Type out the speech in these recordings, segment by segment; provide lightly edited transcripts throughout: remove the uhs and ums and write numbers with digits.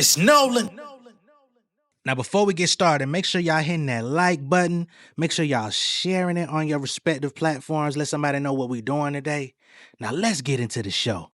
It's Nolan. Now, before we get started, make sure y'all hitting that like button. Make sure y'all sharing it on your respective platforms. Let somebody know what we're doing today. Now, let's get into the show.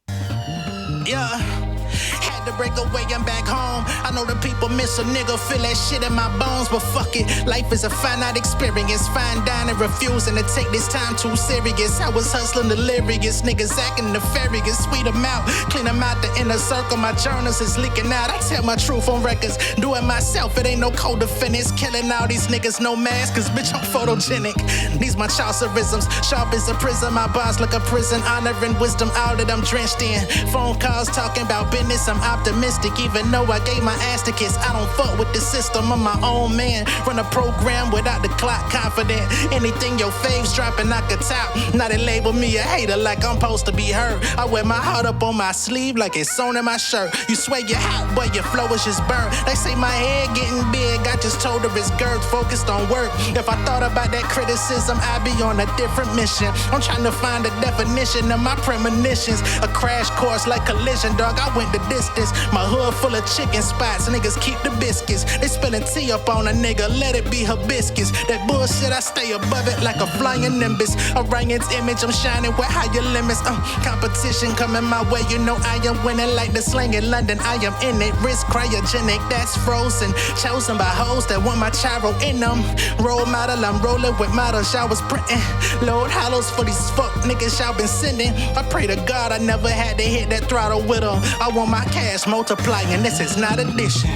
Yeah. Had to break away, I'm back home. I know the people miss a nigga, feel that shit in my bones, but fuck it. Life is a finite experience. Fine dining, refusing to take this time too serious. I was hustling delirious, niggas acting nefarious. Sweet them out, clean them out the inner circle. My journals is leaking out. I tell my truth on records. Do it myself, it ain't no co-defendants. Killing all these niggas, no mask, cause bitch, I'm photogenic. These my Chaucerisms, sharp as a prism. My bars like a prison, honor and wisdom, all that I'm drenched in. Phone calls talking about business, I'm optimistic, even though I gave my ass to kiss. I don't fuck with the system, I'm my own man. Run a program without the clock, confident. Anything your faves dropping, I could top. Now they label me a hater like I'm supposed to be heard. I wear my heart up on my sleeve like it's sewn in my shirt. You swear you're hot, but your flow is just burnt. They say my head getting big, I just told her it's girth, focused on work. If I thought about that criticism, I'd be on a different mission. I'm trying to find the definition of my premonitions. A crash course like collision, dog, I went the distance. My hood full of chicken spots, niggas keep the biscuits. They spilling tea up on a nigga, let it be hibiscus. That bullshit, I stay above it like a flying nimbus. Orion's image, I'm shining with higher limits. Competition coming my way, you know I am winning like the slang in London. I am in it, risk cryogenic, that's frozen. Chosen by hoes that want my chiro in them. Role model, I'm rolling with models, y'all was printing. Load hollows for these fuck niggas y'all been sending. I pray to God I never had to hit that throttle with them. I want my cash multiplying, this is not addition.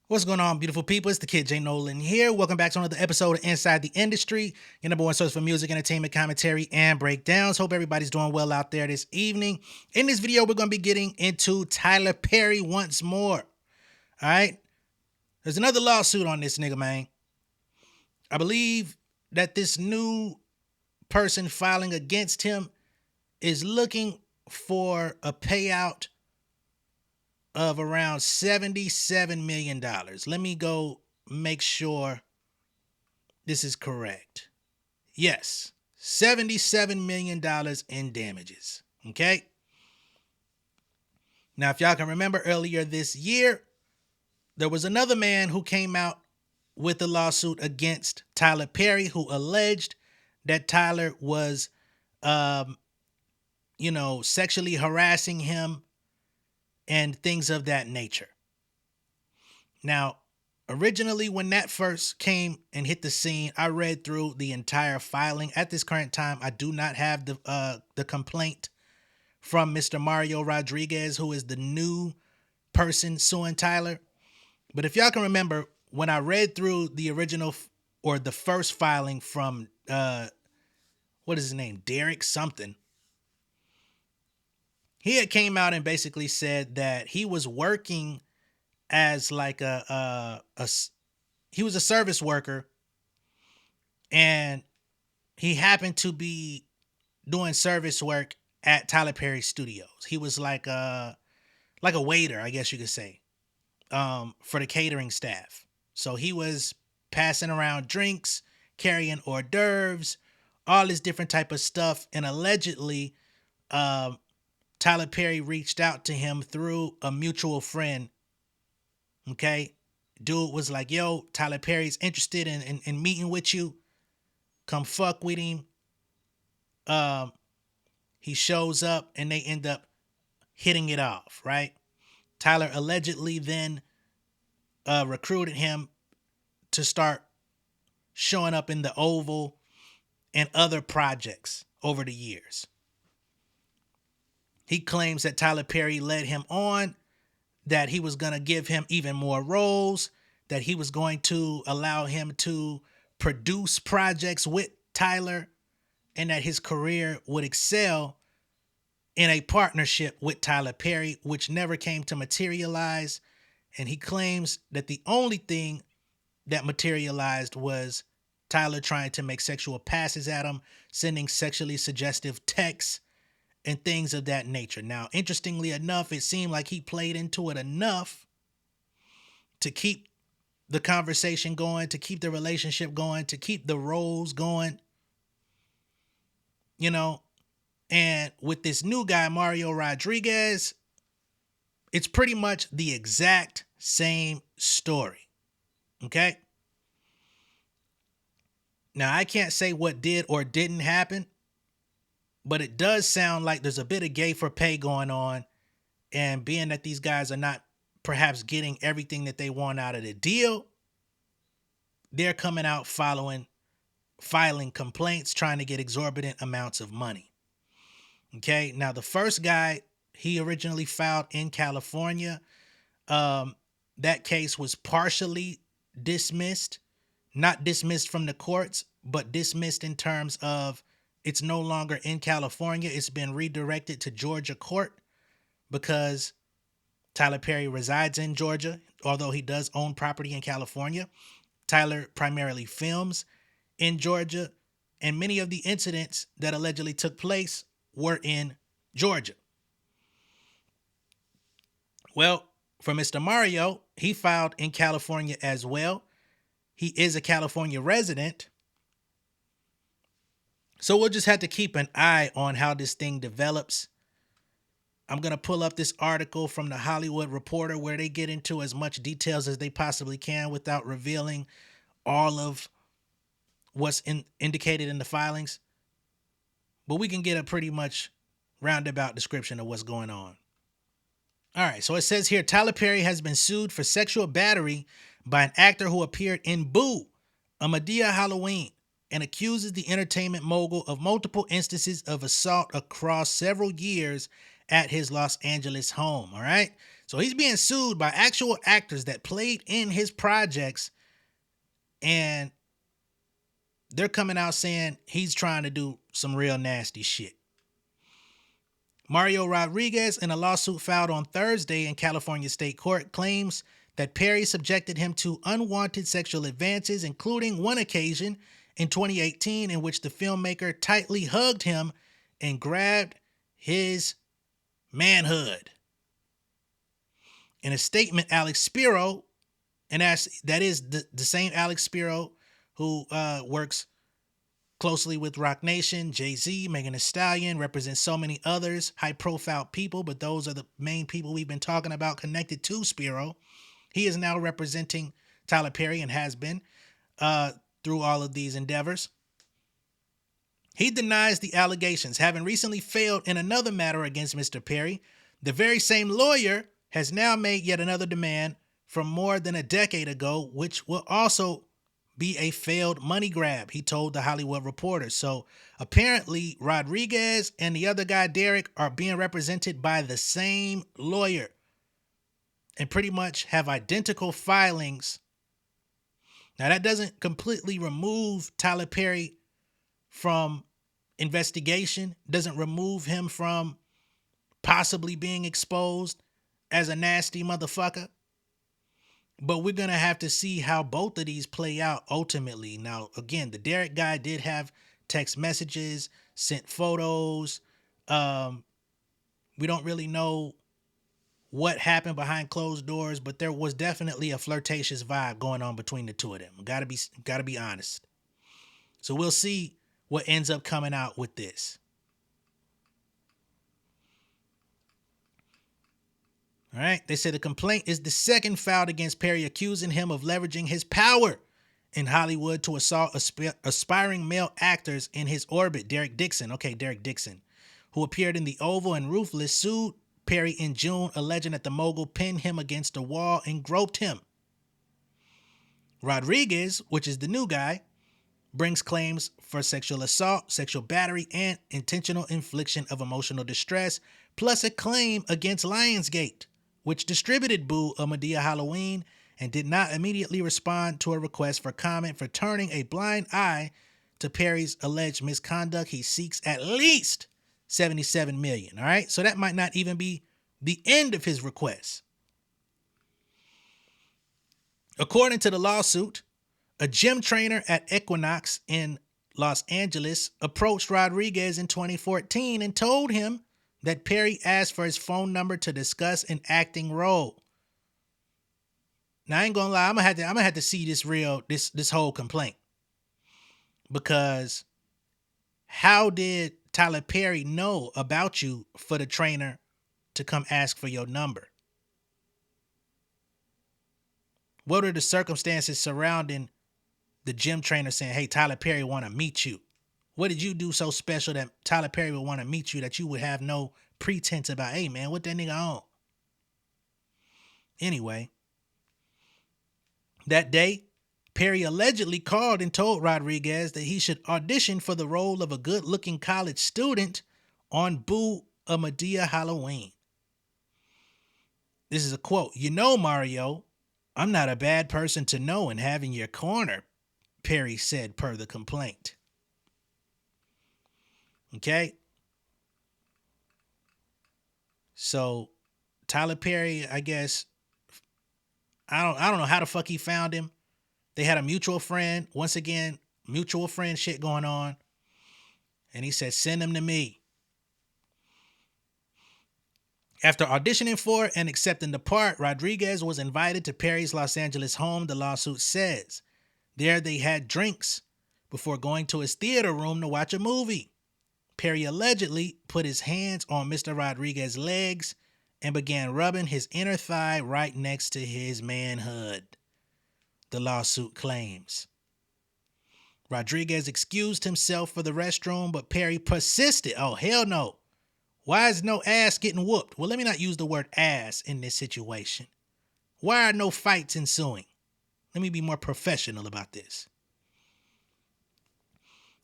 What's going on, beautiful people? It's the kid J Nolan here. Welcome back to another episode of Inside the Industry, your number one source for music, entertainment, commentary, and breakdowns. Hope everybody's doing well out there this evening. In this video, we're going to be getting into Tyler Perry once more. All right? There's another lawsuit on this nigga, man. I believe that this new person filing against him is looking for a payout of around $77 million. Let me go make sure this is correct. Yes, $77 million in damages. Okay? Now, if y'all can remember earlier this year, there was another man who came out with a lawsuit against Tyler Perry who alleged that Tyler was, sexually harassing him and things of that nature. Now, originally, when that first came and hit the scene, I read through the entire filing. At this current time, I do not have the complaint from Mr. Mario Rodriguez, who is the new person suing Tyler. But if y'all can remember, when I read through the original or the first filing from, what is his name? Derek something. He had came out and basically said that he was working as like he was a service worker, and he happened to be doing service work at Tyler Perry Studios. He was like a waiter, I guess you could say, for the catering staff. So he was passing around drinks, carrying hors d'oeuvres, all this different type of stuff, and allegedly, Tyler Perry reached out to him through a mutual friend. Okay. Dude was like, yo, Tyler Perry's interested in meeting with you. Come fuck with him. He shows up and they end up hitting it off, right? Tyler allegedly then recruited him to start showing up in the Oval and other projects over the years. He claims that Tyler Perry led him on, that he was going to give him even more roles, that he was going to allow him to produce projects with Tyler, and that his career would excel in a partnership with Tyler Perry, which never came to materialize. And he claims that the only thing that materialized was Tyler trying to make sexual passes at him, sending sexually suggestive texts, and things of that nature. Now, interestingly enough, it seemed like he played into it enough to keep the conversation going, to keep the relationship going, to keep the roles going. You know, And with this new guy, Mario Rodriguez, it's pretty much the exact same story. Okay? Now, I can't say what did or didn't happen, but it does sound like there's a bit of gay for pay going on. And being that these guys are not perhaps getting everything that they want out of the deal, they're coming out filing complaints, trying to get exorbitant amounts of money. Okay, now the first guy, he originally filed in California. That case was partially dismissed, not dismissed from the courts, but dismissed in terms of it's no longer in California. It's been redirected to Georgia court because Tyler Perry resides in Georgia, although he does own property in California. Tyler primarily films in Georgia, and many of the incidents that allegedly took place were in Georgia. Well, for Mr. Mario, he filed in California as well. He is a California resident. So we'll just have to keep an eye on how this thing develops. I'm going to pull up this article from the Hollywood Reporter where they get into as much details as they possibly can without revealing all of what's indicated in the filings. But we can get a pretty much roundabout description of what's going on. All right, so it says here, Tyler Perry has been sued for sexual battery by an actor who appeared in Boo, a Madea Halloween, and accuses the entertainment mogul of multiple instances of assault across several years at his Los Angeles home. All right, so he's being sued by actual actors that played in his projects, and they're coming out saying he's trying to do some real nasty shit. Mario Rodriguez, in a lawsuit filed on Thursday in California State Court, claims that Perry subjected him to unwanted sexual advances, including one occasion in 2018 in which the filmmaker tightly hugged him and grabbed his manhood. In a statement, Alex Spiro, and that is the same Alex Spiro who works closely with Roc Nation, Jay-Z, Megan Thee Stallion, represents so many others, high-profile people, but those are the main people we've been talking about connected to Spiro. He is now representing Tyler Perry and has been through all of these endeavors. He denies the allegations, having recently failed in another matter against Mr. Perry. The very same lawyer has now made yet another demand from more than a decade ago, which will also be a failed money grab, he told the Hollywood Reporter. So apparently Rodriguez and the other guy, Derek, are being represented by the same lawyer and pretty much have identical filings. Now, that doesn't completely remove Tyler Perry from investigation, doesn't remove him from possibly being exposed as a nasty motherfucker. But we're going to have to see how both of these play out ultimately. Now, again, the Derek guy did have text messages, sent photos. We don't really know what happened behind closed doors, but there was definitely a flirtatious vibe going on between the two of them. Gotta be honest. So we'll see what ends up coming out with this. All right. They say the complaint is the second filed against Perry, accusing him of leveraging his power in Hollywood to assault aspiring male actors in his orbit. Derek Dixon, who appeared in The Oval and Ruthless, sued Perry in June, alleging that the mogul pinned him against a wall and groped him. Rodriguez, which is the new guy, brings claims for sexual assault, sexual battery, and intentional infliction of emotional distress, plus a claim against Lionsgate, which distributed Boo, a Madea Halloween, and did not immediately respond to a request for comment for turning a blind eye to Perry's alleged misconduct. He seeks at least $77 million. All right, so that might not even be the end of his request. According to the lawsuit, a gym trainer at Equinox in Los Angeles approached Rodriguez in 2014 and told him that Perry asked for his phone number to discuss an acting role. Now, I ain't gonna lie, I'm gonna have to see this whole complaint, because How did Tyler Perry know about you for the trainer to come ask for your number? What are the circumstances surrounding the gym trainer saying, hey, Tyler Perry want to meet you? What did you do so special that Tyler Perry would want to meet you that you would have no pretense about, hey, man, what that nigga on? Anyway, that day, Perry allegedly called and told Rodriguez that he should audition for the role of a good-looking college student on Boo! A Madea Halloween. This is a quote. You know, Mario, I'm not a bad person to know and have in your corner, Perry said per the complaint. Okay? So, Tyler Perry, I guess, I don't know how the fuck he found him. They had a mutual friend. Once again, mutual friend shit going on. And he said, send him to me. After auditioning for and accepting the part, Rodriguez was invited to Perry's Los Angeles home, the lawsuit says. There they had drinks before going to his theater room to watch a movie. Perry allegedly put his hands on Mr. Rodriguez's legs and began rubbing his inner thigh right next to his manhood, the lawsuit claims. Rodriguez excused himself for the restroom, but Perry persisted. Oh, hell no. Why is no ass getting whooped? Well, let me not use the word ass in this situation. Why are no fights ensuing? Let me be more professional about this.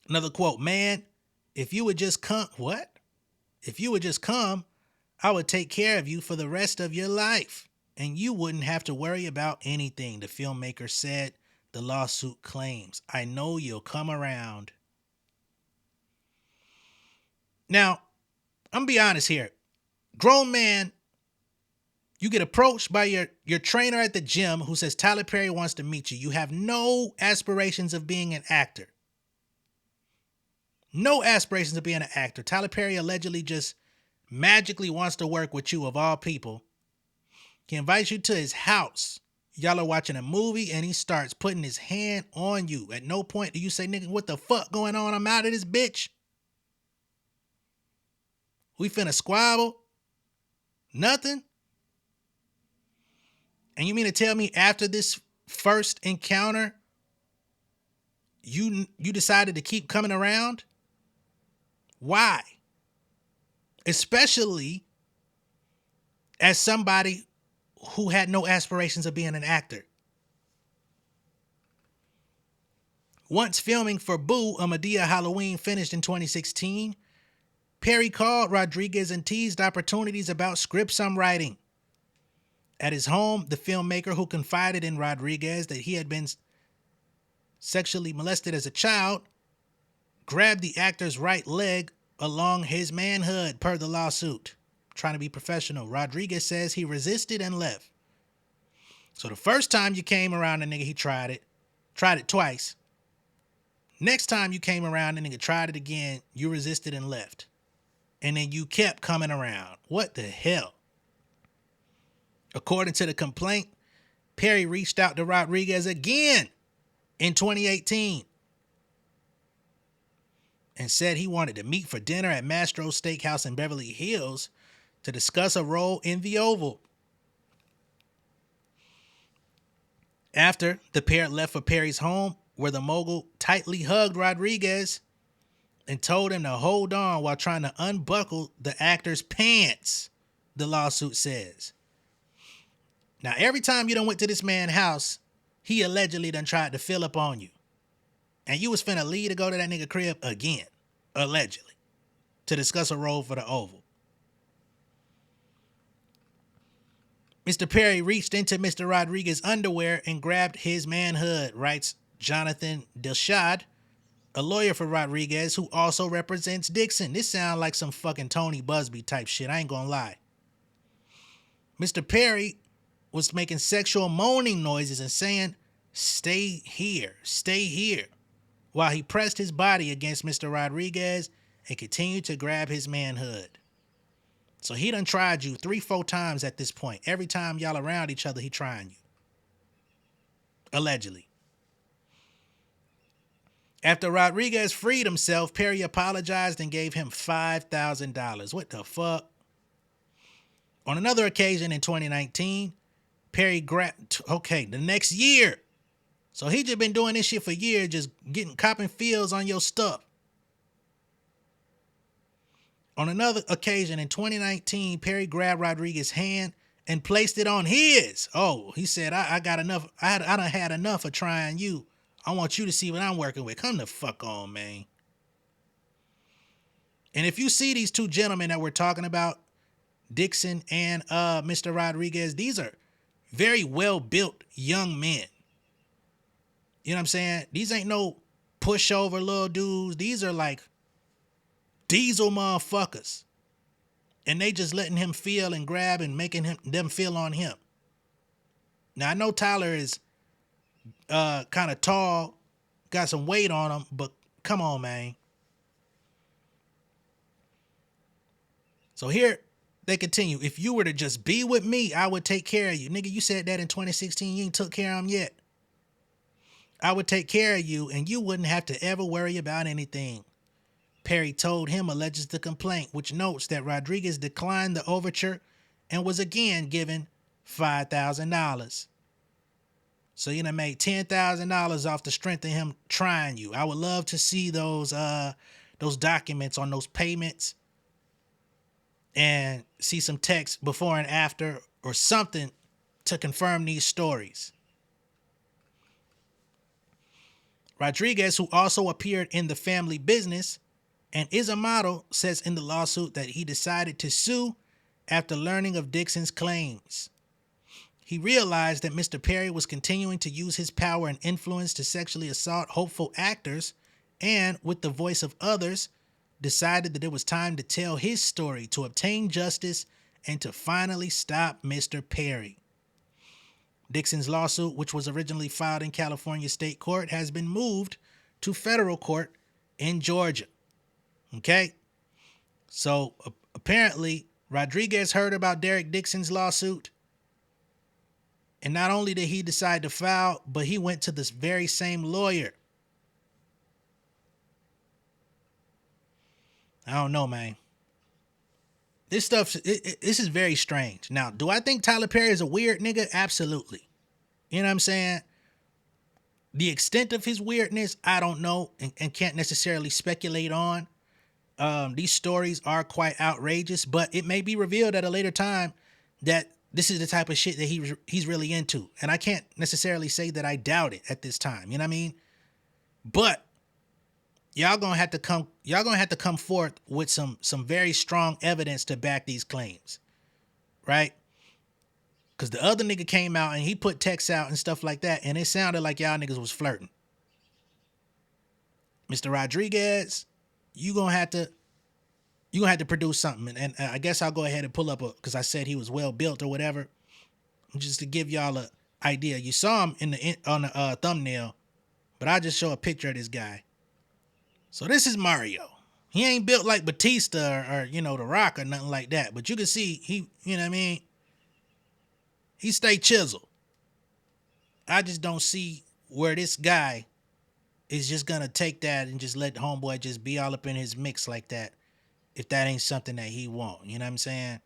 Another quote, man, if you would just come, what? If you would just come, I would take care of you for the rest of your life, and you wouldn't have to worry about anything, the filmmaker said. The lawsuit claims, I know you'll come around. Now, I'm gonna be honest here. Grown man, you get approached by your trainer at the gym who says Tyler Perry wants to meet you. You have no aspirations of being an actor. No aspirations of being an actor. Tyler Perry allegedly just magically wants to work with you, of all people. He invites you to his house. Y'all are watching a movie and he starts putting his hand on you. At no point do you say, nigga, what the fuck going on? I'm out of this bitch. We finna squabble? Nothing? And you mean to tell me after this first encounter, you decided to keep coming around? Why? Especially as somebody who had no aspirations of being an actor. Once filming for Boo! A Madea Halloween finished in 2016, Perry called Rodriguez and teased opportunities about script writing. At his home, the filmmaker, who confided in Rodriguez that he had been sexually molested as a child, grabbed the actor's right leg along his manhood per the lawsuit. Trying to be professional. Rodriguez says he resisted and left. So the first time you came around, the nigga, he tried it. Tried it twice. Next time you came around, the nigga tried it again. You resisted and left. And then you kept coming around. What the hell? According to the complaint, Perry reached out to Rodriguez again in 2018 and said he wanted to meet for dinner at Mastro's Steakhouse in Beverly Hills to discuss a role in The Oval. After the pair left for Perry's home, where the mogul tightly hugged Rodriguez and told him to hold on while trying to unbuckle the actor's pants, the lawsuit says. Now, every time you done went to this man's house, he allegedly done tried to fill up on you. And you was finna leave to go to that nigga crib again, allegedly, to discuss a role for The Oval. Mr. Perry reached into Mr. Rodriguez's underwear and grabbed his manhood, writes Jonathan Delshad, a lawyer for Rodriguez who also represents Dixon. This sounds like some fucking Tony Busby type shit, I ain't gonna lie. Mr. Perry was making sexual moaning noises and saying, stay here, while he pressed his body against Mr. Rodriguez and continued to grab his manhood. So he done tried you 3-4 times at this point. Every time y'all around each other, he trying you. Allegedly. After Rodriguez freed himself, Perry apologized and gave him $5,000. What the fuck? On another occasion in 2019, Perry grabbed, the next year. So he just been doing this shit for years, just copping feels on your stuff. On another occasion in 2019, Perry grabbed Rodriguez's hand and placed it on his. Oh, he said, I got enough. I done had enough of trying you. I want you to see what I'm working with. Come the fuck on, man. And if you see these two gentlemen that we're talking about, Dixon and Mr. Rodriguez, these are very well-built young men. You know what I'm saying? These ain't no pushover little dudes. These are like diesel motherfuckers. And they just letting him feel and grab and making them feel on him. Now, I know Tyler is kind of tall, got some weight on him, but come on, man. So here they continue. If you were to just be with me, I would take care of you. Nigga, you said that in 2016. You ain't took care of him yet. I would take care of you and you wouldn't have to ever worry about anything. Perry told him, alleges the complaint, which notes that Rodriguez declined the overture and was again given $5,000. So you done made $10,000 off the strength of him trying you. I would love to see those documents on those payments and see some text before and after or something to confirm these stories. Rodriguez, who also appeared in The Family Business and is a model, says in the lawsuit that he decided to sue after learning of Dixon's claims. He realized that Mr. Perry was continuing to use his power and influence to sexually assault hopeful actors and, with the voice of others, decided that it was time to tell his story to obtain justice and to finally stop Mr. Perry. Dixon's lawsuit, which was originally filed in California State Court, has been moved to federal court in Georgia. Okay? So apparently, Rodriguez heard about Derek Dixon's lawsuit. And not only did he decide to file, but he went to this very same lawyer. I don't know, man. This stuff, this is very strange. Now, do I think Tyler Perry is a weird nigga? Absolutely. You know what I'm saying? The extent of his weirdness, I don't know and can't necessarily speculate on. These stories are quite outrageous, but it may be revealed at a later time that this is the type of shit that he's really into. And I can't necessarily say that I doubt it at this time. You know what I mean? But y'all gonna have to come forth with some very strong evidence to back these claims. Right? Because the other nigga came out and he put texts out and stuff like that, and it sounded like y'all niggas was flirting. Mr. Rodriguez, you gonna have to produce something. And I guess I'll go ahead and pull up because I said he was well built or whatever. Just to give y'all an idea. You saw him on the thumbnail, but I'll just show a picture of this guy. So this is Mario. He ain't built like Batista or The Rock or nothing like that. But you can see he, you know what I mean? He stay chiseled. I just don't see where this guy is just gonna take that and just let the homeboy just be all up in his mix like that. If that ain't something that he want, you know what I'm saying?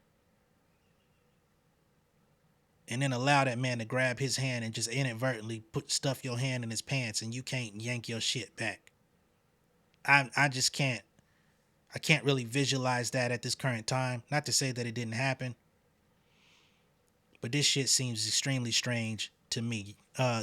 And then allow that man to grab his hand and just inadvertently stuff your hand in his pants and you can't yank your shit back. I just can't. I can't really visualize that at this current time. Not to say that it didn't happen. But this shit seems extremely strange to me.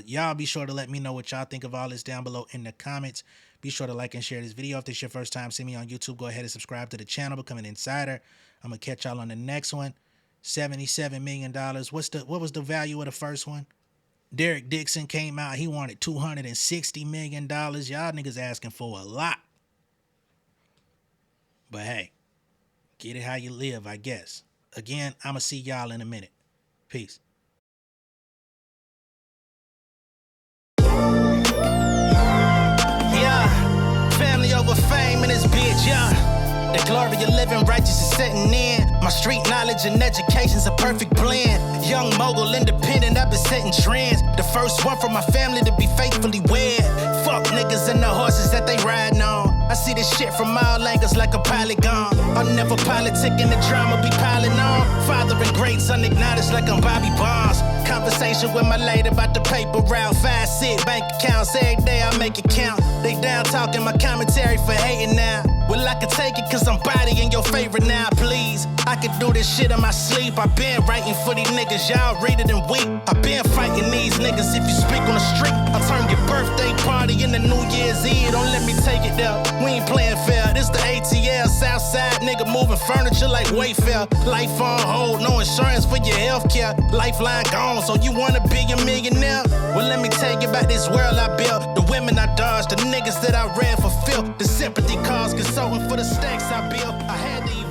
Y'all be sure to let me know what y'all think of all this down below in the comments. Be sure to like and share this video. If this is your first time seeing me on YouTube, go ahead and subscribe to the channel, become an insider. I'm going to catch y'all on the next one. $77 million. What was the value of the first one? Derek Dixon came out. He wanted $260 million. Y'all niggas asking for a lot. But hey, get it how you live, I guess. Again, I'm going to see y'all in a minute. Peace. Yeah, family over fame in this bitch, yeah. The glory of living righteous is setting in. My street knowledge and education's a perfect blend. Young mogul, independent, I've been setting trends. The first one from my family to be faithfully wed. Fuck niggas and the horses that they riding on. I see this shit from all angles like a polygon. I'm never politicking, the drama be piling on. Father and great son acknowledged like I'm Bobby Bonds. Conversation with my lady about the paper route. 5 sit bank accounts, every day I make it count. They down talking my commentary for hating now. Well, I can take it cause I'm bodying your favorite now, please. I can do this shit in my sleep. I been writing for these niggas, y'all read it and weep. I been fighting these niggas if you speak on the street. I turn your birthday party into New Year's Eve. Don't let me take it there. We ain't playing fair. This the ATL, Southside nigga moving furniture like Wayfair. Life on hold, no insurance for your healthcare. Lifeline gone, so you wanna be a millionaire? Well, let me tell you about this world I built. The women I dodged, the niggas that I read for filth. The sympathy calls, consulting for the stacks I built. I had to